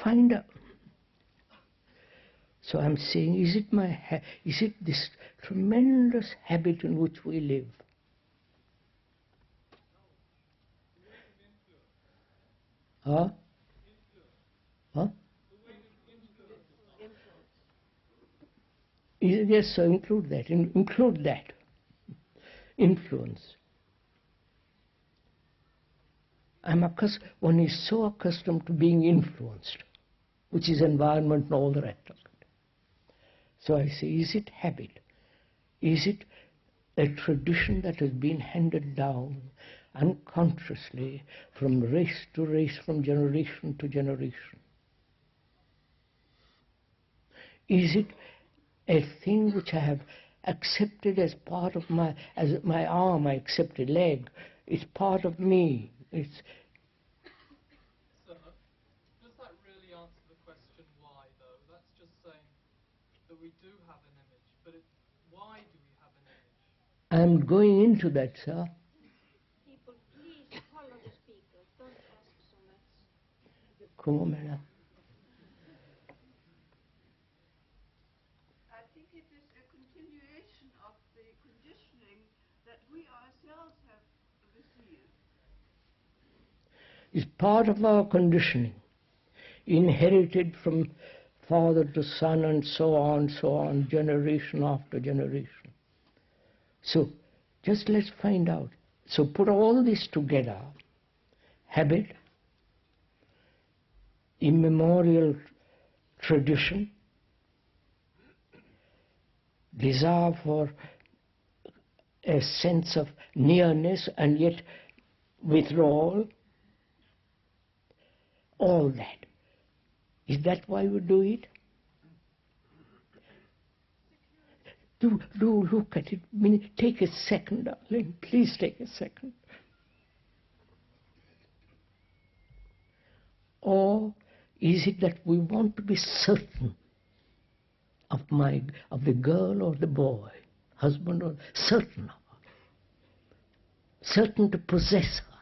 Find out. So I'm saying, is it this tremendous habit in which we live? Huh? Huh? Yes, so include that. Include that. Influence. One is so accustomed to being influenced, which is environment and all the rest of it. So I say, is it habit? Is it a tradition that has been handed down unconsciously from race to race, from generation to generation? Is it a thing which I have accepted as part of as my arm, I accepted leg? It's part of me. It's. So, does that really answer the question why, though? That's just saying that we do have an image, but why do we have an image? I'm going into that, sir. People, please follow the speaker. Don't ask so much. Come on, madam. I think it is a continuation of the conditioning that we ourselves have received. It's part of our conditioning, inherited from father to son and so on, generation after generation. So just let's find out. So put all this together: habit, immemorial tradition, desire for a sense of nearness and yet withdrawal, all that. Is that why we do it? Do look at it. Take a second, darling. Please take a second. Or is it that we want to be certain of the girl or the boy, husband or certain of her, certain to possess her?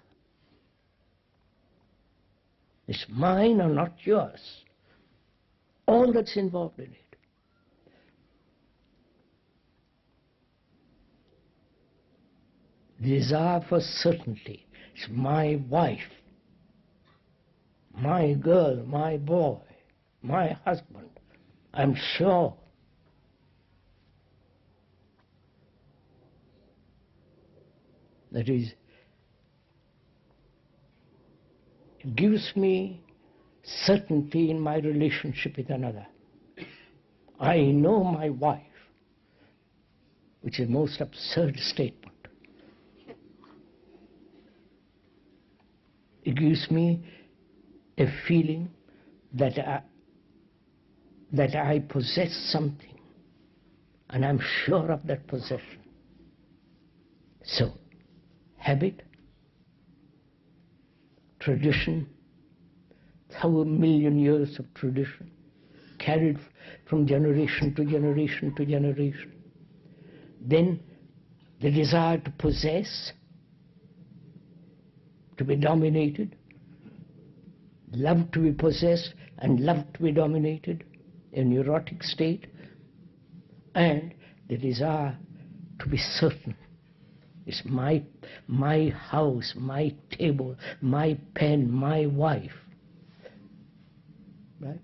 It's mine or not yours. All that's involved in it. Desire for certainty. It's my wife, my girl, my boy, my husband. I'm sure. That is, it gives me certainty in my relationship with another. I know my wife, which is a most absurd statement. It gives me a feeling that I possess something, and I'm sure of that possession. So, habit, tradition, 1,000,000 years of tradition, carried from generation to generation to generation. Then the desire to possess, to be dominated, love to be possessed and love to be dominated, a neurotic state, and the desire to be certain. It's my house, my table, my pen, my wife. Right?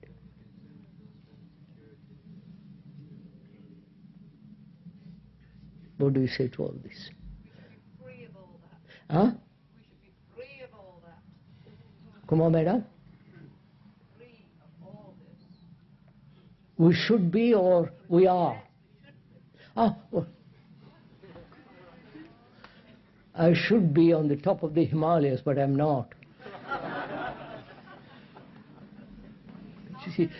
What do you say to all this? We should be free of all that. Huh? We should be free of all that. Come on, madam. Free of all this. We should be or we are? Ah, well, I should be on the top of the Himalayas, but I'm not. You see,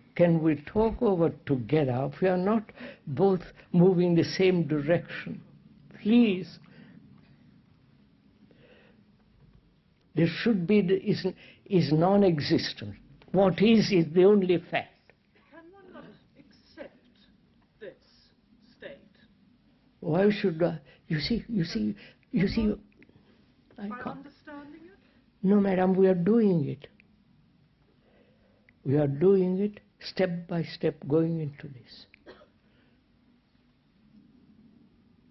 can we talk over together if we are not both moving the same direction? Please. There should be, is non-existent. What is the only fact. Can one not accept this state? Why should I? You see, By I can't. understanding it? No, madam, we are doing it. We are doing it step by step, going into this.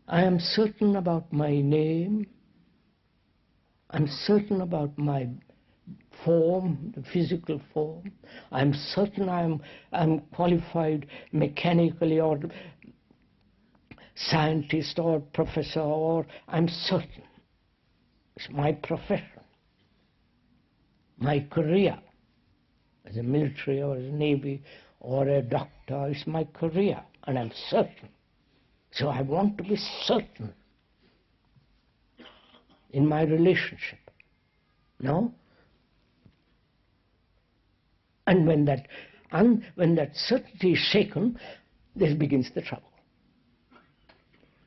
I am certain about my name. I'm certain about my form, the physical form. I'm certain I'm qualified mechanically or scientist or professor, or I'm certain. It's my profession, my career as a military or as a navy or a doctor. It's my career, and I'm certain. So I want to be certain in my relationship. No? And when that certainty is shaken, there begins the trouble.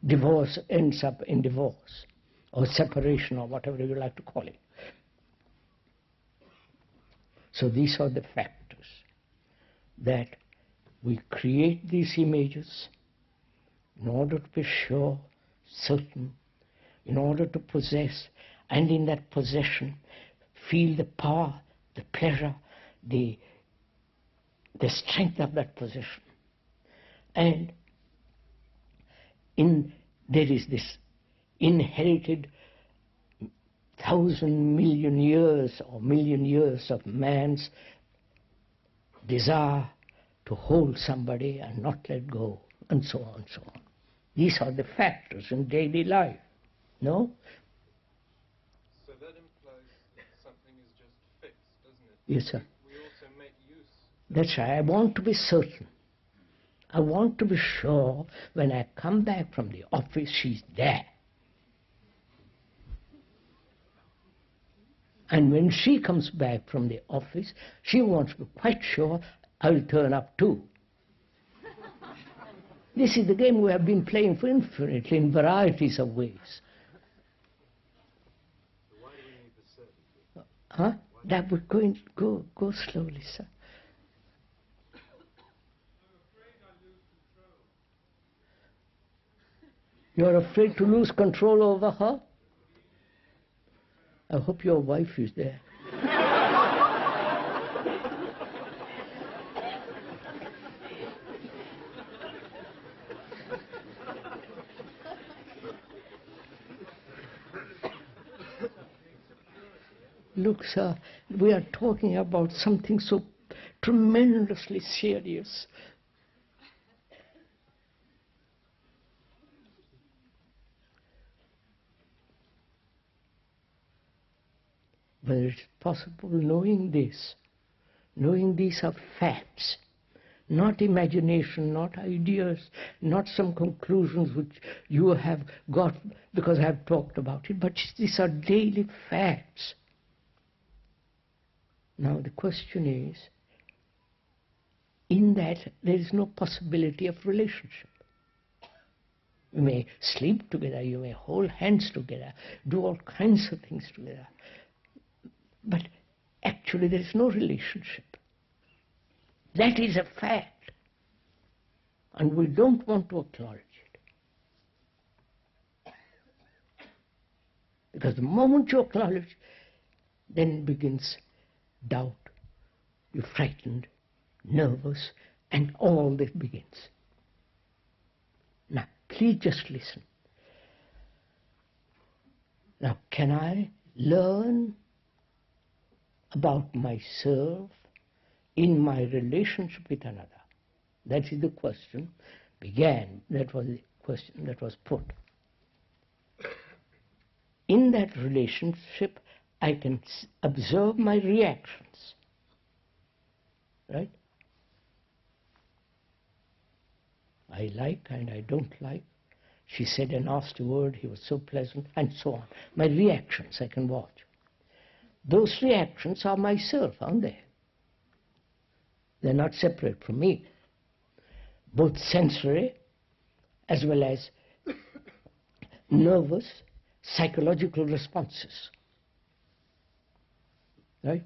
Divorce ends up in divorce, or separation, or whatever you like to call it. So these are the factors that we create these images in order to be sure, certain, in order to possess, and in that possession feel the power, the pleasure, the strength of that possession. And there is this inherited 1,000,000,000 years or million years of man's desire to hold somebody and not let go, and so on and so on. These are the factors in daily life, no? So that implies that something is just fixed, doesn't it? Yes, sir. We also make use. That's right. I want to be certain. I want to be sure when I come back from the office, she's there. And when she comes back from the office, she wants to be quite sure I'll turn up too. This is the game we have been playing for infinitely in varieties of ways. So why do we need the certainty? Huh? That we're going to go slowly, sir. You're afraid to lose control over her? I hope your wife is there. Look, sir, we are talking about something so tremendously serious. Whether it's possible, knowing these are facts, not imagination, not ideas, not some conclusions which you have got because I have talked about it, but these are daily facts. Now the question is, in that there is no possibility of relationship. You may sleep together, you may hold hands together, do all kinds of things together. But actually there is no relationship. That is a fact. And we don't want to acknowledge it. Because the moment you acknowledge, then begins doubt. You're frightened, nervous, and all this begins. Now, please just listen. Now, can I learn about myself in my relationship with another? That is the question began. That was the question that was put. In that relationship, I can observe my reactions. Right? I like and I don't like. She said a nasty word, he was so pleasant, and so on. My reactions I can watch. Those reactions are myself, aren't they? They're not separate from me. Both sensory as well as nervous, psychological responses. Right?